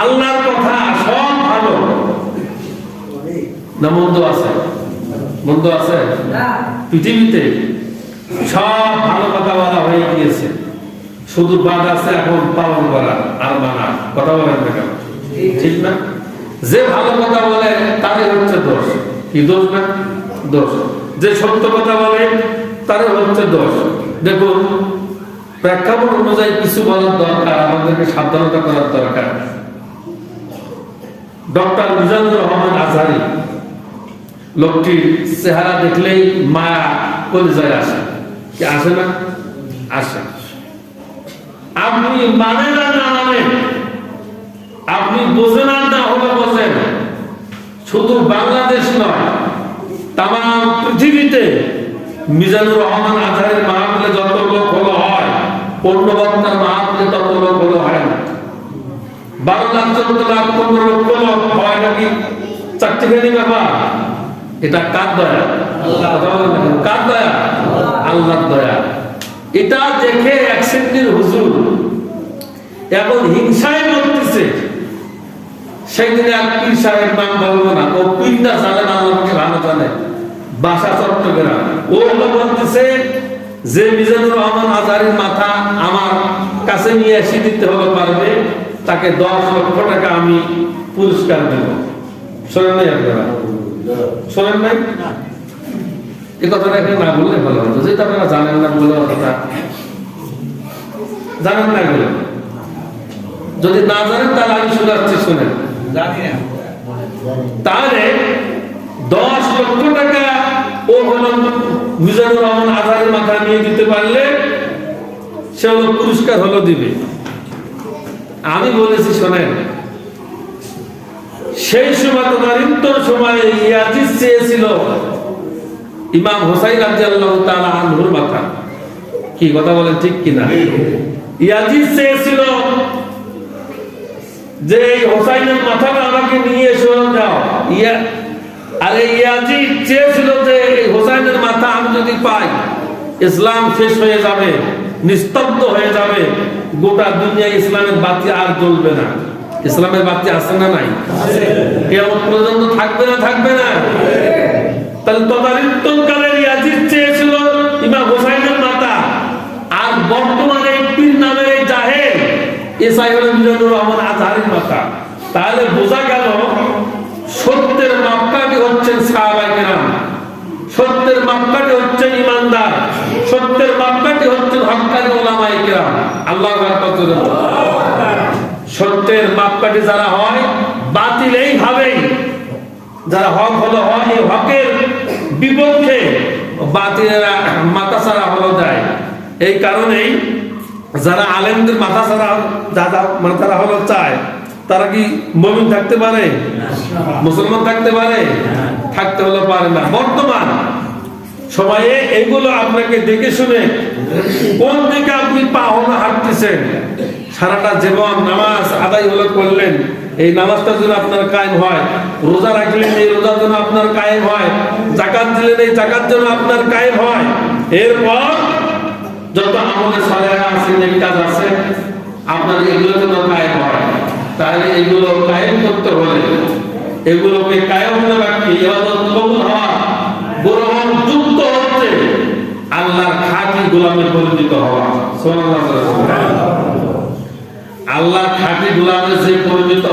আল্লাহর কথা সব ভালো না মন্দ আছে? মন্দ আছে পৃথিবীতে? সব ভালো কথা বলা হয়ে গিয়েছে, শুধু বাদ আছে এখন পালন করা আর মানা। কথা বলেন না কেন? ঠিক না? যে ভালো কথা বলে তারই হচ্ছে দোষ। কি দোষ না? দোষ। যে সত্য কথা বলে তারই হচ্ছে দোষ। দেখুন, প্রেক্ষাপট অনুযায়ী কিছু বলার দরকার, আমাদেরকে সাবধানতা করার দরকার। ডক্টর মিজানুর রহমান আজহারি লোকটির চেহারা দেখলেই মায়া কলিজায় আসে। কি আসে না? আসে। আপনি মানেন আর না মানেন, আপনি বোঝেন আর না হলে বোঝেন, শুধু বাংলাদেশ নয়, তামাম পৃথিবীতে মিজানুর রহমান আজহারের মাহফিলে যত লোক হলো হয়, পূর্ণবক্তার মাহফিলে তত লোক হলো হয় না। 12 লাখ 14 লাখ 15 লক্ষ লোক হয় নাকি? চারটিখানি ব্যাপার। এটা কার দয়া? কার দয়া? আল্লাহর দয়া। এটা দেখে এক শ্রেণীর হুজুর এখন হিংসায় করতেছে। সেই দিনে এক পীর সাহেব, নাম বলবো না, ও পীরটা জানেন, আল্লাহকে ভালো জানে, বাসা চট্টগ্রাম। ও হলো বলতেছে যে মিজানুর রহমান আজহারির মাথা আমার কাছে নিয়ে এসে দিতে হবে পারবে, তাকে 10 লক্ষ টাকা আমি পুরস্কার দেব। শোনেন নাই আপনারা? শোনেন নাই? এই কথাটা এখানে না বললে ভালো হতো, যেটা আপনারা জানেন না বলে কথা জানেন না বলে। যদি না জানেন তাহলে আমি শোনাচ্ছি, শোনেন। তাহলে 10 লক্ষ টাকা ও হলো মিজানুর রহমান আজহারের মাথা নিয়ে দিতে পারলে সে হলো পুরস্কার হলো দিবে। আমি বলেছি শোনেন, সেই সময় তদানীন্তন সময়ে ইয়াজিদ চেয়েছিল ইমাম হুসাইন রাদিয়াল্লাহু তাআলা আনহুর মাথা। কি কথা বলেন, ঠিক কিনা? ইয়াজিদ চেয়েছিল যে হুসাইনের মাথাটা আমাকে নিয়ে এসে যাও। আরে ইয়াজিদ চেয়েছিল যে হুসাইনের মাথা আমি যদি পাই, ইসলাম শেষ হয়ে যাবে, নিস্তব্ধ হয়ে যাবে, গোটা দুনিয়ায় ইসলামের বাতি আর জ্বলবে না। ইসলামের বাতি আছে না নাই? কিয়ামত পর্যন্ত থাকবে না? থাকবে না? তাহলে তদানীন্তনকালের ইয়াজিদ চেয়েছিল ইমাম হুসাইনের মাথা, আর বর্তমানে পীর নামের এই জাহেল এসাই হলো মিজানুর রহমান আজহারের মাথা। তাহলে বোঝা গেল সত্যের মাপকাঠি হচ্ছেন সাহাবায়ে কেরাম, সত্যের মাপকাঠি হচ্ছেন ইমানদার, সত্যের মাপকাঠি হচ্ছেন হক্কানি উলামায়ে কেরাম। আল্লাহু আকবার। সত্যের মাপকাঠি যারা হয়, বাতিল এইভাবেই, যারা হক হলো হয়, এই হকের বিপক্ষে বাতিলেরা মাথাছাড়া হলো যায়। এই কারণেই যারা আলেমদের মাথাছাড়া মাথাছাড়া হলো চায়, তারা কি মুমিন থাকতে পারে? মুসলমান থাকতে পারে? থাকতে হলো পারে না। বর্তমান সময়ে এগুলো আপনাকে দেখে শুনে কোন দিকে আপনি পা হলো হাঁটতেছেন, সারাটা জীবন নামাজ আদায় হলো করলেন, এই নামাজটা যেন আপনার কায়েম হয়, রোজা রাখলেন এই রোজা যেন আপনার কায়েম হয়, যাকাত দিলেন এই যাকাত যেন আপনার কায়েম হয়, এরপর যত আমলে সালেহা আছে, নেক কাজ আছে, আপনার এগুলো যেন কায়েম হয়। তাহলে এগুলো কায়েম করতে হলে, এগুলোকে কায়েম হতে বাকি ইবাদত কবুল হওয়া, গ্রহণ যুক্ত হচ্ছে আল্লাহর খাঁটি গোলামের পরিণত হওয়া। সুবহানাল্লাহ। আল্লাহর খাঁটি গোলামের যে পরিণত